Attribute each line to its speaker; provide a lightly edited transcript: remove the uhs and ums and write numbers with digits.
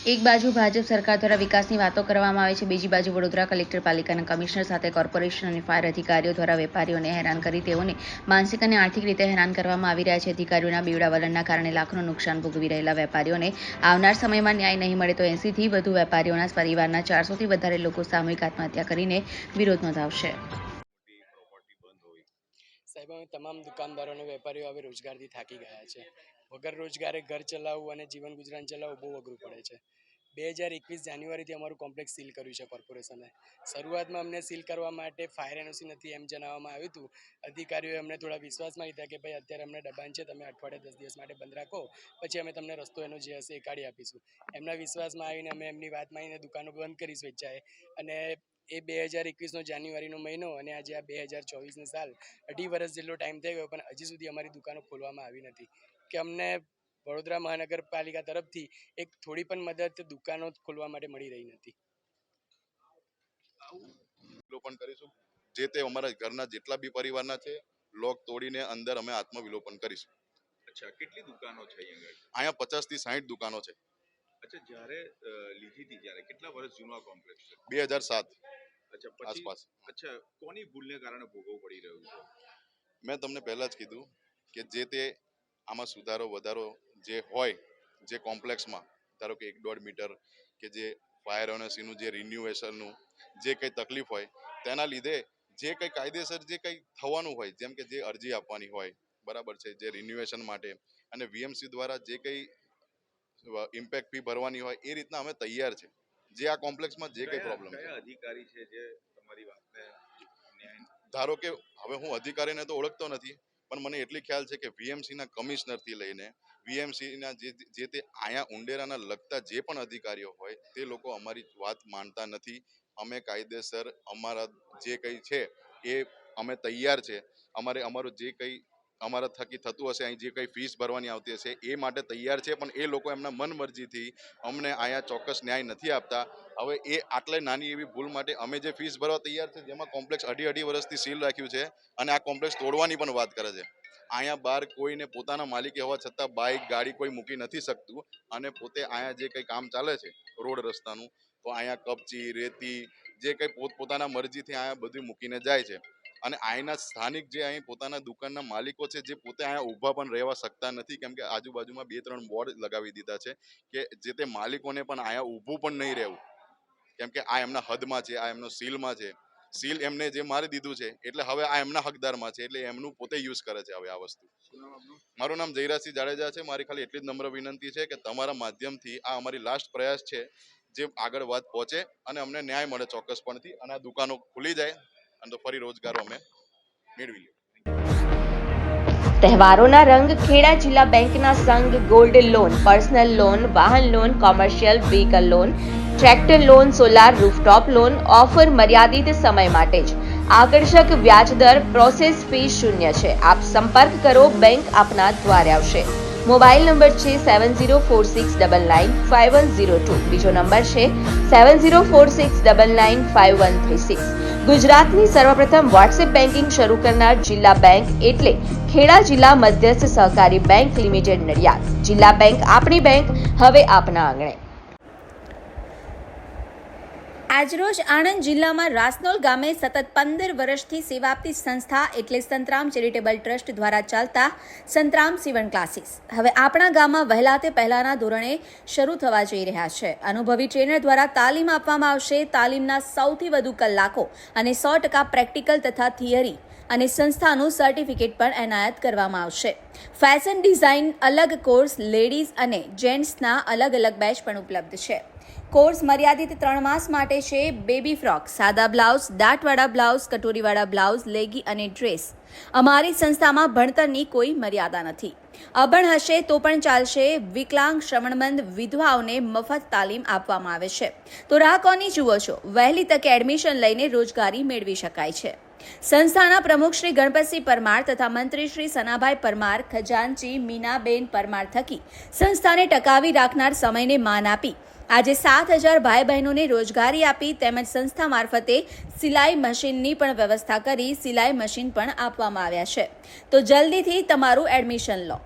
Speaker 1: એક બાજુ ભાજપ સરકાર દ્વારા વિકાસની વાતો કરવામાં આવે છે, બીજી બાજુ વડોદરા કલેક્ટર, પાલિકાના કમિશનર સાથે કોર્પોરેશન અને ફાયર અધિકારીઓ દ્વારા વેપારીઓને હેરાન કરી તેઓને માનસિક અને આર્થિક રીતે હેરાન કરવામાં આવી રહ્યા છે. અધિકારીઓના બેવડા વલણના કારણે લાખોનું નુકસાન ભોગવી રહેલા વેપારીઓને આવનાર સમયમાં ન્યાય નહીં મળે તો 80 થી વધુ વેપારીઓના પરિવારના 400 થી વધારે લોકો સામૂહિક આત્મહત્યા કરીને વિરોધ નોંધાવશે.
Speaker 2: સાહેબ, અમે તમામ દુકાનદારો અને વેપારીઓ હવે રોજગારથી થાકી ગયા છે. વગર રોજગારે ઘર ચલાવવું અને જીવન ગુજરાન ચલાવવું બહુ અઘરું પડે છે. 2021 જાન્યુઆરીથી અમારું કોમ્પ્લેક્સ સીલ કર્યું છે કોર્પોરેશને. શરૂઆતમાં અમને સીલ કરવા માટે ફાયર એનઓસી નથી એમ જણાવવામાં આવ્યું હતું. અધિકારીઓએ અમને થોડા વિશ્વાસમાં લીધા કે ભાઈ અત્યારે અમને દબાણ છે, તમે અઠવાડિયે 10 દિવસ માટે બંધ રાખો, પછી અમે તમને રસ્તો એનો જે હશે એ કાઢી આપીશું. એમના વિશ્વાસમાં આવીને અમે એમની વાત માનીને દુકાનો બંધ કરી સ્વેચ્છાએ. અને એ 2021નો જાન્યુઆરીનો મહિનો અને આજે આ 2024ની સાલ 2.5 વર્ષ જેટલો ટાઈમ થઈ ગયો, પણ હજી સુધી અમારી દુકાનો ખોલવામાં આવી નથી. કે અમને વડોદરા મહાનગરપાલિકા તરફથી એક થોડી પણ મદદ દુકાનો ખોલવા માટે મળી રહી નથી.
Speaker 3: વિલોપન કરીશું. જે તે અમારા ઘરના જેટલા બી પરિવારના છે, લોક તોડીને અંદર અમે આત્મવિલોપન કરીશું.
Speaker 4: અચ્છા, કેટલી દુકાનો છે
Speaker 3: અહીંયા 50 થી 60 દુકાનો છે.
Speaker 4: અચ્છા, જ્યારે લીધી હતી ત્યારે કેટલા વર્ષ જૂનો આ કોમ્પ્લેક્સ છે?
Speaker 3: 2007
Speaker 4: અચ્છા, પછી
Speaker 3: આસપાસ.
Speaker 4: અચ્છા, કોની ભૂલને કારણે ભોગવવું પડી રહ્યું છે?
Speaker 3: મેં તમને પહેલા જ કીધું કે જે તે આમાં સુધારો વધારો જે હોય, જે કોમ્પ્લેક્સમાં ધારો કે 1.5 મીટર કે જે ફાયર એનઓસીનું જે રિન્યુએશનનું જે કંઈ તકલીફ હોય તેના લીધે જે કંઈ કાયદેસર જે કંઈ થવાનું હોય, જેમ કે જે અરજી આપવાની હોય, બરાબર છે, જે રિન્યુએશન માટે અને વીએમસી દ્વારા જે કંઈ ઇમ્પેક્ટ ફી ભરવાની હોય એ રીતના અમે તૈયાર છે. જે આ કોમ્પ્લેક્સમાં જે કંઈ પ્રોબ્લેમ છે,
Speaker 4: અધિકારી છે જે તમારી વાતને
Speaker 3: ધારો કે હવે હું અધિકારીને તો ઓળખતો નથી, પણ મને એટલી ખ્યાલ છે કે વીએમસીના કમિશનરથી લઈને વીએમસીના જે તે આયા ઉંડેરાના લગતા જે પણ અધિકારીઓ હોય તે લોકો અમારી વાત માનતા નથી. અમે કાયદેસર અમારા જે કંઈ છે એ અમે તૈયાર છે. અમારું જે કંઈ અમારા થકી થતું હશે, અહીં જે કંઈ ફીસ ભરવાની આવતી હશે એ માટે તૈયાર છે, પણ એ લોકો એમના મન મરજીથી અમને અહીંયા ચોક્કસ ન્યાય નથી આપતા. હવે એ આટલે નાની એવી ભૂલ માટે અમે જે ફીસ ભરવા તૈયાર છે, જેમાં કોમ્પ્લેક્સ અઢી વર્ષથી સીલ રાખ્યું છે અને આ કોમ્પ્લેક્સ તોડવાની પણ વાત કરે છે. અહીંયા બહાર કોઈને પોતાના માલિકી હોવા છતાં બાઇક ગાડી કોઈ મૂકી નથી શકતું અને પોતે અહીંયા જે કંઈ કામ ચાલે છે રોડ રસ્તાનું, તો અહીંયા કપચી રેતી જે કંઈ પોતાના મરજીથી અહીંયા બધું મૂકીને જાય છે. અને અહીંના સ્થાનિક જે અહીં પોતાના દુકાનના માલિકો છે, જે પોતે અહીંયા ઊભા પણ રહેવા શકતા નથી, કેમ કે આજુબાજુમાં 2-3 બોર્ડ લગાવી દીધા છે કે જે તે માલિકોને પણ અહીંયા ઊભું પણ નહીં રહેવું, કેમ કે આ એમના હદમાં છે, આ એમનો સીલમાં છે. સીલ એમને જે મારી દીધું છે એટલે હવે આ એમના હકદારમાં છે, એટલે એમનું પોતે યુઝ કરે છે હવે આ વસ્તુ. મારું નામ જયરાજસિંહ જાડેજા છે. મારી ખાલી એટલી જ નમ્ર વિનંતી છે કે તમારા માધ્યમથી આ અમારી લાસ્ટ પ્રયાસ છે, જે આગળ વાત પહોંચે અને અમને ન્યાય મળે ચોક્કસપણથી અને આ દુકાનો ખુલી જાય અને તો ફરી રોજગારો અમે મેળવી લઈએ.
Speaker 5: તહેવારોના રંગ ખેડા જિલ્લા બેંકના સંઘ ગોલ્ડ લોન, પર્સનલ લોન, વાહન loan, commercial vehicle loan, tractor loan, solar rooftop loan offer મર્યાદિત સમય માટે જ. આકર્ષક વ્યાજદર, પ્રોસેસ ફી શૂન્ય છે. આપ સંપર્ક કરો, બેંક આપના દ્વારે આવશે. મોબાઈલ નંબર છે 7046995102. બીજો નંબર છે 7046995136. ગુજરાતની સર્વપ્રથમ વોટ્સએપ બેન્કિંગ શરૂ કરનાર જિલ્લા બેંક એટલે ખેડા જિલ્લા મધ્યસ્થ સહકારી બેંક લિમિટેડ નડિયાદ. જિલ્લા બેંક આપણી બેંક, હવે આપના આંગણે.
Speaker 6: આજરોજ આણંદ જિલ્લામાં રાસનોલ ગામે સતત 15 વર્ષથી સેવા આપતી સંસ્થા એટલે સંતરામ ચેરિટેબલ ટ્રસ્ટ દ્વારા ચાલતા સંતરામ સીવણ ક્લાસીસ હવે આપણા ગામમાં વહેલા તે પહેલાના ધોરણે શરૂ થવા જઈ રહ્યા છે. અનુભવી ટ્રેનર દ્વારા તાલીમ આપવામાં આવશે. તાલીમના સૌથી વધુ કલાકો અને 100% પ્રેક્ટિકલ તથા થિયરી અને સંસ્થાનું સર્ટિફિકેટ પણ એનાયત કરવામાં આવશે. ફેશન ડિઝાઇન અલગ કોર્સ, લેડીઝ અને જેન્ટ્સના અલગ અલગ બેચ પણ ઉપલબ્ધ છે. કોર્સ મર્યાદિત 3 માસ માટે છે. બેબી ફ્રોક, સાદા બ્લાઉઝ, દાંતવાળા બ્લાઉઝ, કટોરીવાળા બ્લાઉઝ, લેગી અને ડ્રેસ. અમારી સંસ્થામાં ભણતરની કોઈ મર્યાદા નથી. અભણ હશે તો પણ ચાલશે. વિકલાંગ, શ્રવણમંદ, વિધવાઓને મફત તાલીમ આપવામાં આવે છે. તો રાહ કોની જુઓ છો? વહેલી તકે એડમિશન લઈને રોજગારી મેળવી શકાય છે. સંસ્થાના પ્રમુખ શ્રી ગણપતસિંહ પરમાર તથા મંત્રી શ્રી સનાભાઈ પરમાર, ખજાનચી મીનાબેન પરમાર થકી સંસ્થાને ટકાવી રાખનાર સમયને માન આપી આજે 7000 ભાઈ બહેનોને રોજગારી આપી તેમજ સંસ્થા મારફતે સિલાઈ મશીનની પણ વ્યવસ્થા કરી સિલાઈ મશીન પણ આપવામાં આવ્યા છે. તો જલ્દીથી તમારું એડમિશન લો.